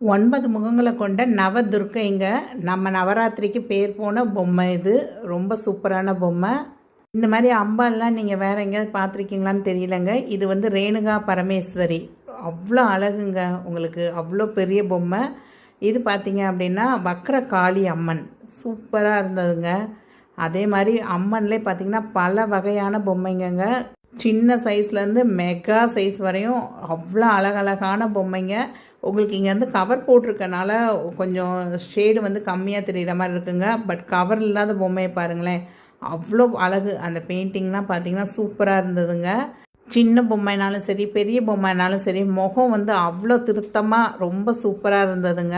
9 முகங்களை கொண்ட நவதுர்க்கைங்க. நம்ம நவராத்திரிக்கு பேர் போன பொம்மை இது. ரொம்ப சூப்பரான பொம்மை. இந்த மாதிரி அம்பாலாம் நீங்கள் வேறு எங்கேயாவது பார்த்துருக்கீங்களான்னு தெரியலங்க. இது வந்து ரேணுகா பரமேஸ்வரி. அவ்வளோ அழகுங்க, உங்களுக்கு அவ்வளோ பெரிய பொம்மை. இது பார்த்தீங்க அப்படின்னா வக்ர காளி அம்மன், சூப்பராக இருந்ததுங்க. அதே மாதிரி அம்மன்லேயே பார்த்திங்கன்னா பல வகையான பொம்மைங்க. சின்ன சைஸ்லேருந்து மெகா சைஸ் வரையும் அவ்வளோ அழகழகான பொம்மைங்க. உங்களுக்கு இங்கே வந்து கவர் போட்டிருக்கனால கொஞ்சம் ஷேடு வந்து கம்மியாக தெரிகிற மாதிரி இருக்குங்க. பட் கவர் இல்லாத பொம்மையை பாருங்களேன், அவ்வளோ அழகு. அந்த பெயிண்டிங்லாம் பார்த்திங்கன்னா சூப்பராக இருந்ததுங்க. சின்ன பொம்மைனாலும் சரி, பெரிய பொம்மைனாலும் சரி, முகம் வந்து அவ்வளோ திருத்தமாக ரொம்ப சூப்பராக இருந்ததுங்க.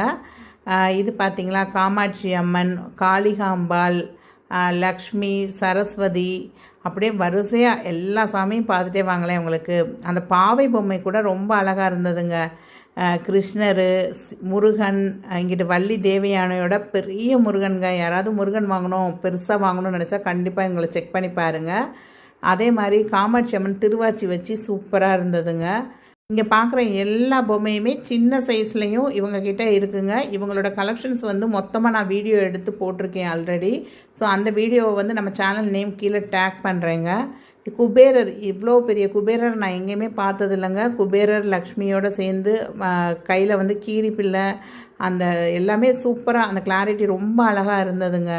இது பார்த்திங்களா, காமாட்சி அம்மன், காளிகாம்பாள், லக்ஷ்மி, சரஸ்வதி, அப்படியே வரிசையாக எல்லா சாமியும் பார்த்துட்டே வாங்களேன். உங்களுக்கு அந்த பாவை பொம்மை கூட ரொம்ப அழகாக இருந்ததுங்க. கிருஷ்ணர், முருகன், இங்கிட்டு வள்ளி தேவயானையோட பெரிய முருகனுங்க. யாராவது முருகன் வாங்கணும், பெருசாக வாங்கணும்னு நினச்சா கண்டிப்பாக எங்களை செக் பண்ணி பாருங்கள். அதே மாதிரி காமாட்சி அம்மன் திருவாச்சி வச்சு சூப்பராக இருந்ததுங்க. இங்கே பார்க்குற எல்லா பொம்மையுமே சின்ன சைஸ்லேயும் இவங்கக்கிட்ட இருக்குங்க. இவங்களோட கலெக்ஷன்ஸ் வந்து மொத்தமாக நான் வீடியோ எடுத்து போட்டிருக்கேன் ஆல்ரெடி. ஸோ அந்த வீடியோவை வந்து நம்ம சேனல் நேம் கீழே டேக் பண்ணுறேங்க. குபேரர், இவ்வளோ பெரிய குபேரர் நான் எங்கேயுமே பார்த்தது இல்லைங்க. குபேரர் லக்ஷ்மியோடு சேர்ந்து கையில் வந்து கீரி பிள்ளை, அந்த எல்லாமே சூப்பராக, அந்த கிளாரிட்டி ரொம்ப அழகாக இருந்ததுங்க.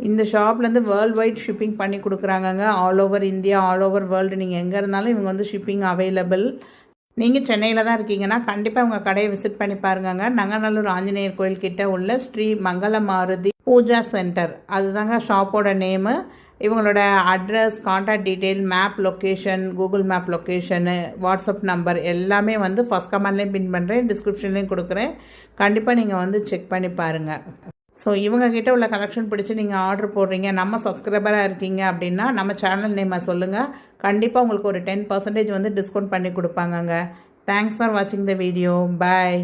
இந்த ஷாப்லேருந்து வேர்ல்டு வைட் ஷிப்பிங் பண்ணி கொடுக்குறாங்கங்க. All over India, all over world, நீங்கள் எங்கே இருந்தாலும் இவங்க வந்து ஷிப்பிங் அவைலபிள். நீங்கள் சென்னையில் தான் இருக்கீங்கன்னா கண்டிப்பாக உங்கள் கடையை விசிட் பண்ணி பாருங்கங்க. நங்கநல்லூர் ஆஞ்சநேயர் கோயில்கிட்ட உள்ள ஸ்ரீ மங்கள மாருதி பூஜா சென்டர், அதுதாங்க ஷாப்போட நேமு. இவங்களோட address, contact detail, map location, Google map location, WhatsApp number எல்லாமே வந்து ஃபஸ்ட் கமெண்ட்லேயும் பின் பண்ணுறேன், டிஸ்கிரிப்ஷன்லேயும் கொடுக்குறேன். கண்டிப்பாக நீங்கள் வந்து செக் பண்ணி பாருங்கள். ஸோ இவங்கக்கிட்ட உள்ள கலெக்ஷன் பிடிச்சி நீங்கள் ஆர்டர் போடுறீங்க, நம்ம சப்ஸ்கிரைபராக இருக்கீங்க அப்படின்னா நம்ம சேனல் நேமை சொல்லுங்கள். கண்டிப்பாக உங்களுக்கு ஒரு 10% வந்து டிஸ்கவுண்ட் பண்ணி கொடுப்பாங்கங்க. தேங்க்ஸ் ஃபார் வாட்சிங் த வீடியோ. பாய்.